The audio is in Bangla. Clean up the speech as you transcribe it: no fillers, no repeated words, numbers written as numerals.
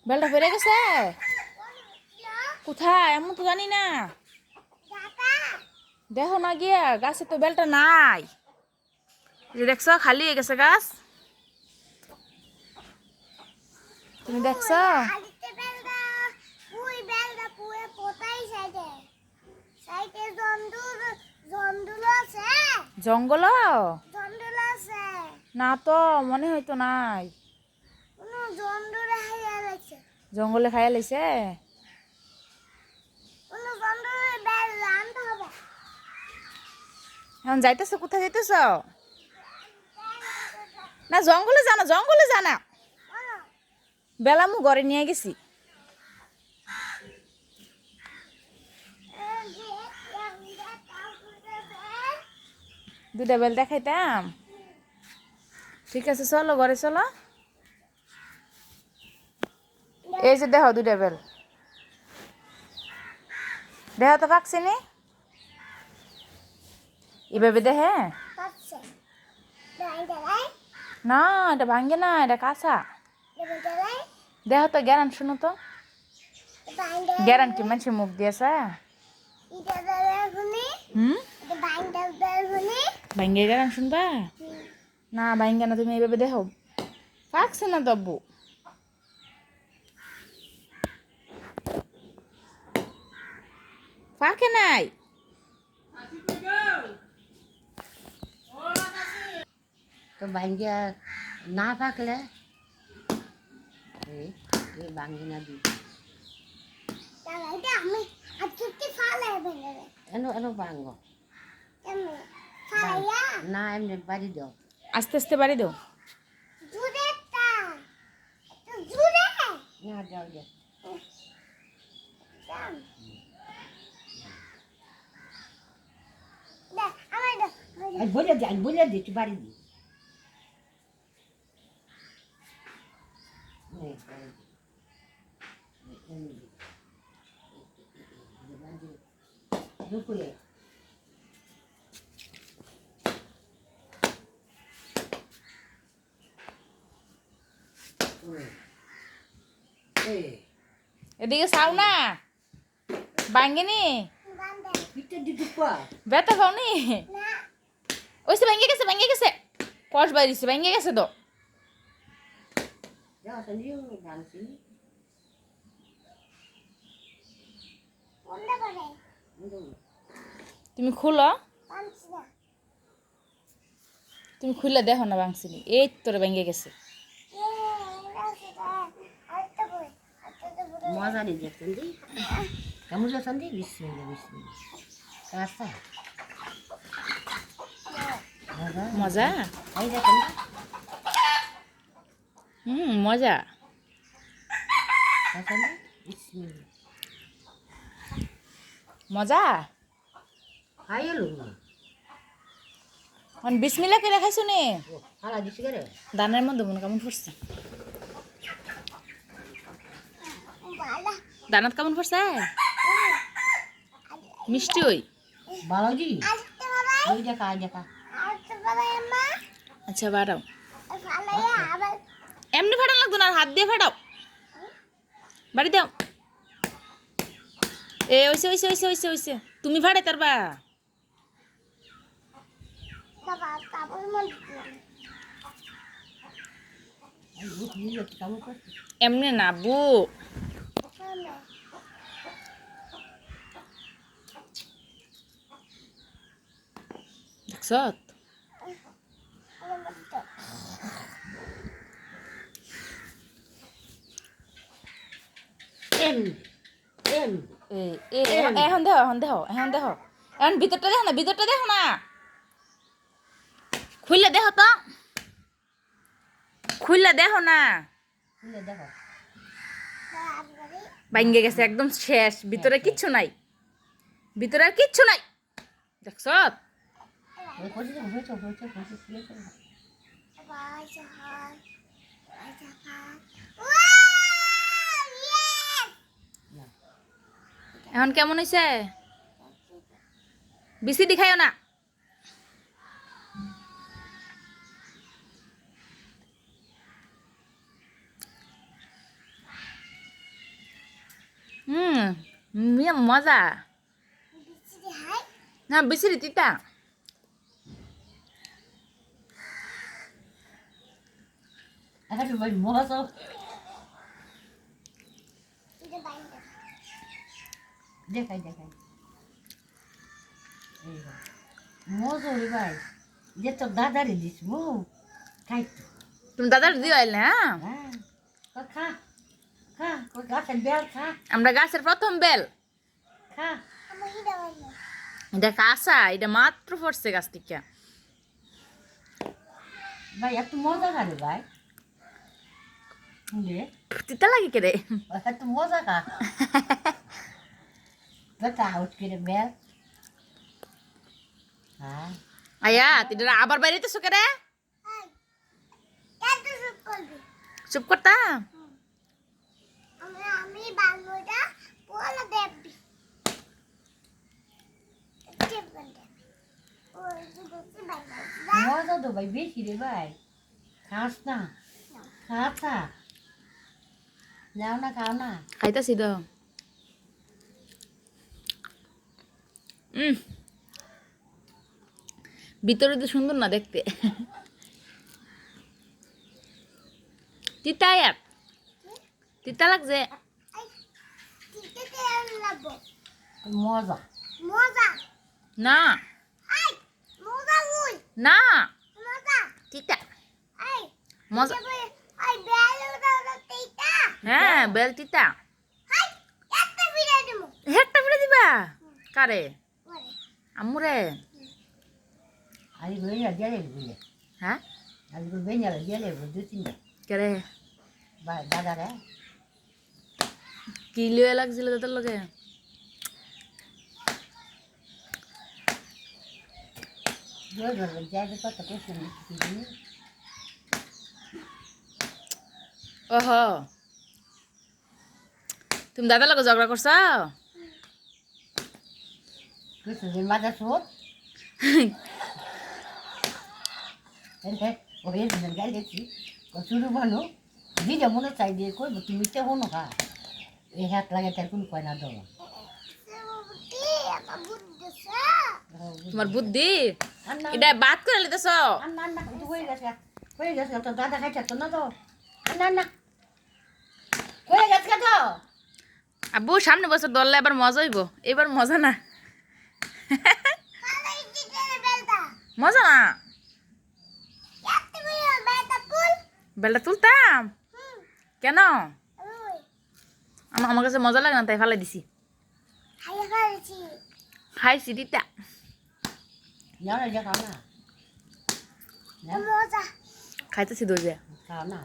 বেলটা ফেরে গেছে কোথায় এমন তো জানি না। দেখো না গিয়া গাছে তো বেলটা নাই। এই যে দেখছো খালি হয়ে গেছে গাছ। তুমি দেখছো জঙ্গল না তো মনে হয়তো নাই। জঙ্গলে খাইয়া লাইছে। এখন যাইতেছো কোথায় যাইতেছ? না জঙ্গলে জানা জঙ্গলে জানা বেলামু ঘরে নিয়ে গেছি। দুটা বেল দেখাইতাম। ঠিক আছে চলো ঘরে চলো। এই যে দেখো দুটা বেল দেখো তো পাকছে নি এভাবে দেখে না এটা ভাঙ্গে না এটা কাঁচা। দেখো তো গ্যারান শুনো তো গ্যারান কি মানুষের মুখ দিয়েছে। ভাঙ্গে গ্যারান শুনবা না ভাঙ্গে না তুমি এইভাবে দেখো পাকছে না তব্বু। পাকে নাই তো ভাঙ্গিয়া না পাকলে ভাঙ্গি না দিই এনো এনো ভাঙ্গ না এমনি বাড়ি দাও আস্তে আস্তে বাড়ি দাও। না যাও যাও বলে দি তুই বাড়ি দি দুপুরে এদিকে চাও না ভাঙ্গেনি বেতা খাওনি ওইসে ভেঙে গেছে কষ বাড়িছে ভেঙে গেছে তো। তুমি খুলো তুমি খুললে দেখো না ভাঙছিনি এই তোরে ভেঙে গেছে। মজা নেই দেখছেন দি কেমন যাচ্ছেন দি বিসমিল্লাহ বিসমিল্লাহ কাঁচা মজা এই দেখেন মজা যাচ্ছেন দি বিসমিল্লাহ মজা খাই এলো বিসমিল্লা করে খাইছো নি হারা দিছি করে দানের মধ্যে মনে কেমন পড়ছে দানাত কেমন পড়ছে মিষ্টি ওই বালাজি ওই দেখা দেখা আচ্ছা বাড়াও এমনি ফাটান লাগতো না হাত দিয়ে ফাটাও বাড়ি দাও এ ওইসে ওইসে ওইসে ওইসে ওইসে তুমি ফাড়ে তারবা এমনি না বু দেখছ এখন দেখো এখন ভিতরটা দেখো না খুললে দেখো তো খুললে দেখো না দেখো ভাঙ্গে গেছে একদম শেষ ভিতরে কিচ্ছু নাই ভিতরে আর কিচ্ছু নাই দেখছ এখন কেমন হয়েছে বেশি দেখাইও না মিয়া মজা না বিচিরি তিতা এখন ভাই মজা দেখাই দেখাই মজা রে ভাই যে তোর দাদারে দিস বউ খাই তো তুমি দাদার দিও আইলে হ্যাঁ হ্যাঁ খা খা ওই গাছের বেল খা আমরা গাছের প্রথম বেল খা এটা কাঁচা এটা মাত্র পড়ছে গাছ থেকে ভাই এত মজা খা রে ভাই রে তিতা লাগে কে রে এত মজা খা বেটা আউট করে বেল হ্যাঁ আয়া তিটা আবার বাইরেতেছো কে রে চুপ করতা আমি বাংলাটা বলে দেবি মজা তো ভাই বেশি রে ভাই খাস না খাস না যাও না খাও না খাইতাছি তো ভিতরে তো সুন্দর না দেখতে তিতা এক তিতা লাগছে মজা মজা না আই মজা উই না মজা তিতা আই মজা আই বেলুটা তেইতা হ্যাঁ বেল তিতা হাই একটা ভিডিও দিমু একটা ফেলে দিবা কারে বলে আমুরে আজ বেঞ্জাল দিয়ে বুঝলে হ্যাঁ আজ বেঞ্জাল দিয়ে দু তিনটা কেরে ভাই দাদা রে কি লিয়ে লাগছিল তোর লগে জোর ধরবে যাইবে কত কোশ্চেন লিখছি ওহো তুমি দাদার লগে ঝগড়া করছো কোশ্চেন মাঝে শোধ ওই দিন গাইছি শুরু বানো দিদা মনে চাই দিয়ে কই তুমি তো হনো খা এই হাত লাগে তার কোন কয় না দাও কি আপা বুঝছস তোমার বুদ্ধি আন্না এটা বাদ করে লিতেছ আন্না আন্না তো হয়ে গেছে তো দাদা খাইছে তো না তো আন্না আন্না হয়ে গেছে তো আব্বু সামনে বছর দললে এবার মজা হইব এবার মজা না কালাই চিকেন বেলটা মজা না একটা ভিডিও বেলটা ফুল বেলটা তুলতাম হুম কেন ওই আমার কাছে মজা লাগে না তাই ফালাই দিছি হাইয়া খাইছি খাইছি তিতা যাও না যা খাও না মজা খাইতেছি দই যে খাও না